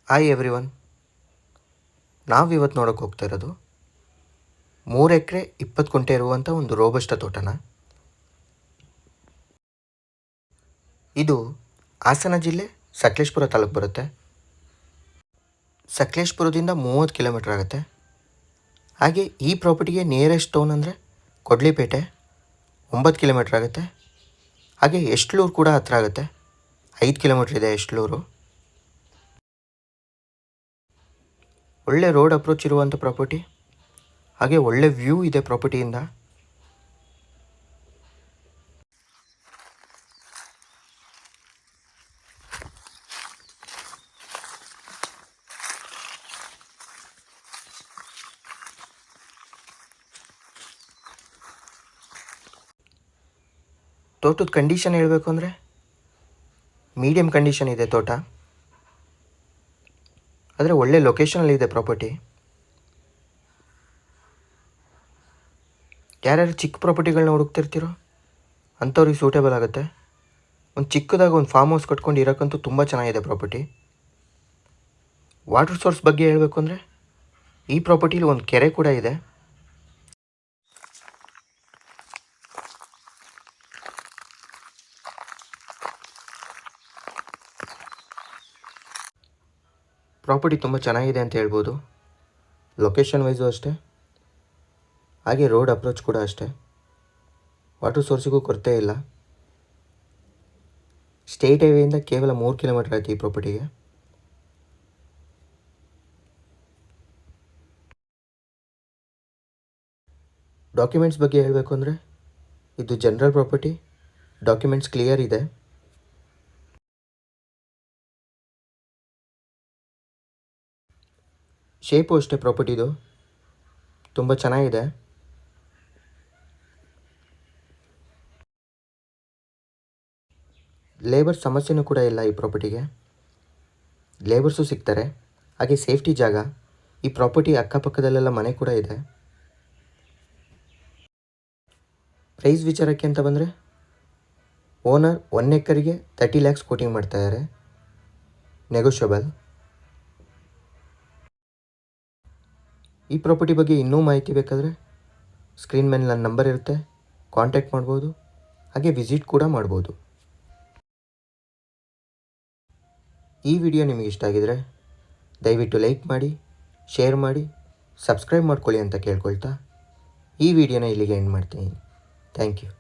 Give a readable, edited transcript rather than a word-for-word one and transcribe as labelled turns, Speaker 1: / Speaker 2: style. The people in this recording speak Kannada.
Speaker 1: ಹಾಯ್ ಎವ್ರಿವನ್, ನಾವಿವತ್ತು ನೋಡೋಕೆ ಹೋಗ್ತಾ ಇರೋದು 3 ಎಕರೆ 20 ಗುಂಟೆ ಇರುವಂಥ ಒಂದು ರೋಬಸ್ಟ ತೋಟನ. ಇದು ಹಾಸನ ಜಿಲ್ಲೆ ಸಕಲೇಶಪುರ ತಾಲೂಕು ಬರುತ್ತೆ. ಸಕಲೇಶಪುರದಿಂದ 30 ಕಿಲೋಮೀಟರ್ ಆಗುತ್ತೆ. ಹಾಗೆ ಈ ಪ್ರಾಪರ್ಟಿಗೆ ನಿಯರೆಸ್ಟ್ ಟೌನ್ ಅಂದರೆ ಕೊಡ್ಲಿಪೇಟೆ 9 ಕಿಲೋಮೀಟರ್ ಆಗುತ್ತೆ. ಹಾಗೆ ಎಷ್ಟ್ಲೂರು ಕೂಡ ಹತ್ರ ಆಗುತ್ತೆ, 5 ಕಿಲೋಮೀಟರ್ ಇದೆ ಎಷ್ಟ್ಲೂರು. ಒಳ್ಳೆ ರೋಡ್ ಅಪ್ರೋಚ್ ಇರುವಂಥ ಪ್ರಾಪರ್ಟಿ, ಹಾಗೆ ಒಳ್ಳೆ ವ್ಯೂ ಇದೆ ಪ್ರಾಪರ್ಟಿಯಿಂದ. ತೋಟದ ಕಂಡೀಷನ್ ಹೇಳಬೇಕು ಅಂದರೆ ಮೀಡಿಯಮ್ ಕಂಡೀಷನ್ ಇದೆ ತೋಟ, ಆದರೆ ಒಳ್ಳೆ ಲೊಕೇಶನಲ್ಲಿದೆ ಪ್ರಾಪರ್ಟಿ. ಯಾರ್ಯಾರು ಚಿಕ್ಕ ಪ್ರಾಪರ್ಟಿಗಳನ್ನ ಹುಡುಕ್ತಿರ್ತೀರೋ ಅಂಥವ್ರಿಗೆ ಸೂಟೇಬಲ್ ಆಗುತ್ತೆ. ಒಂದು ಚಿಕ್ಕದಾಗಿ ಒಂದು ಫಾರ್ಮ್ ಹೌಸ್ ಕಟ್ಕೊಂಡು ಇರೋಕ್ಕಂತೂ ತುಂಬ ಚೆನ್ನಾಗಿದೆ ಪ್ರಾಪರ್ಟಿ. ವಾಟರ್ ಸೋರ್ಸ್ ಬಗ್ಗೆ ಹೇಳಬೇಕು ಅಂದರೆ ಈ ಪ್ರಾಪರ್ಟಿಲಿ ಒಂದು ಕೆರೆ ಕೂಡ ಇದೆ. ಪ್ರಾಪರ್ಟಿ ತುಂಬ ಚೆನ್ನಾಗಿದೆ ಅಂತ ಹೇಳ್ಬೋದು. ಲೊಕೇಶನ್ ವೈಸು ಅಷ್ಟೇ, ಹಾಗೆ ರೋಡ್ ಅಪ್ರೋಚ್ ಕೂಡ ಅಷ್ಟೇ. ವಾಟರ್ ಸೋರ್ಸಿಗೂ ಕೊರತೆ ಇಲ್ಲ. ಸ್ಟೇಟ್ ಹೈವೇಯಿಂದ ಕೇವಲ 3 ಕಿಲೋಮೀಟರ್ ಆಯ್ತು ಈ ಪ್ರಾಪರ್ಟಿಗೆ. ಡಾಕ್ಯುಮೆಂಟ್ಸ್ ಬಗ್ಗೆ ಹೇಳಬೇಕು ಅಂದರೆ ಇದು ಜನರಲ್ ಪ್ರಾಪರ್ಟಿ, ಡಾಕ್ಯುಮೆಂಟ್ಸ್ ಕ್ಲಿಯರ್ ಇದೆ. ಶೇಪು ಅಷ್ಟೇ ಪ್ರಾಪರ್ಟಿದು ತುಂಬ ಚೆನ್ನಾಗಿದೆ. ಲೇಬರ್ ಸಮಸ್ಯೆನೂ ಕೂಡ ಇಲ್ಲ ಈ ಪ್ರಾಪರ್ಟಿಗೆ, ಲೇಬರ್ಸು ಸಿಗ್ತಾರೆ. ಹಾಗೆ ಸೇಫ್ಟಿ ಜಾಗ, ಈ ಪ್ರಾಪರ್ಟಿ ಅಕ್ಕಪಕ್ಕದಲ್ಲೆಲ್ಲ ಮನೆ ಕೂಡ ಇದೆ. ಪ್ರೈಸ್ ವಿಚಾರಕ್ಕೆ ಅಂತ ಬಂದರೆ ಓನರ್ 1 ಎಕರಿಗೆ 30 ಲ್ಯಾಕ್ಸ್ ಕೋಟಿಂಗ್ ಮಾಡ್ತಾಯಿದ್ದಾರೆ, ನೆಗೋಷಿಯಬಲ್. ಈ ಪ್ರಾಪರ್ಟಿ ಬಗ್ಗೆ ಇನ್ನೂ ಮಾಹಿತಿ ಬೇಕಾದರೆ ಸ್ಕ್ರೀನ್ ಮೇಲೆ ನನ್ನ ನಂಬರ್ ಇರುತ್ತೆ, ಕಾಂಟ್ಯಾಕ್ಟ್ ಮಾಡ್ಬೋದು. ಹಾಗೆ ವಿಸಿಟ್ ಕೂಡ ಮಾಡ್ಬೋದು. ಈ ವಿಡಿಯೋ ನಿಮಗೆ ಇಷ್ಟ ಆಗಿದರೆ ದಯವಿಟ್ಟು ಲೈಕ್ ಮಾಡಿ, ಶೇರ್ ಮಾಡಿ, ಸಬ್ಸ್ಕ್ರೈಬ್ ಮಾಡ್ಕೊಳ್ಳಿ ಅಂತ ಕೇಳ್ಕೊಳ್ತಾ ಈ ವಿಡಿಯೋನ ಇಲ್ಲಿಗೆ ಎಂಡ್ ಮಾಡ್ತೀನಿ. Thank you.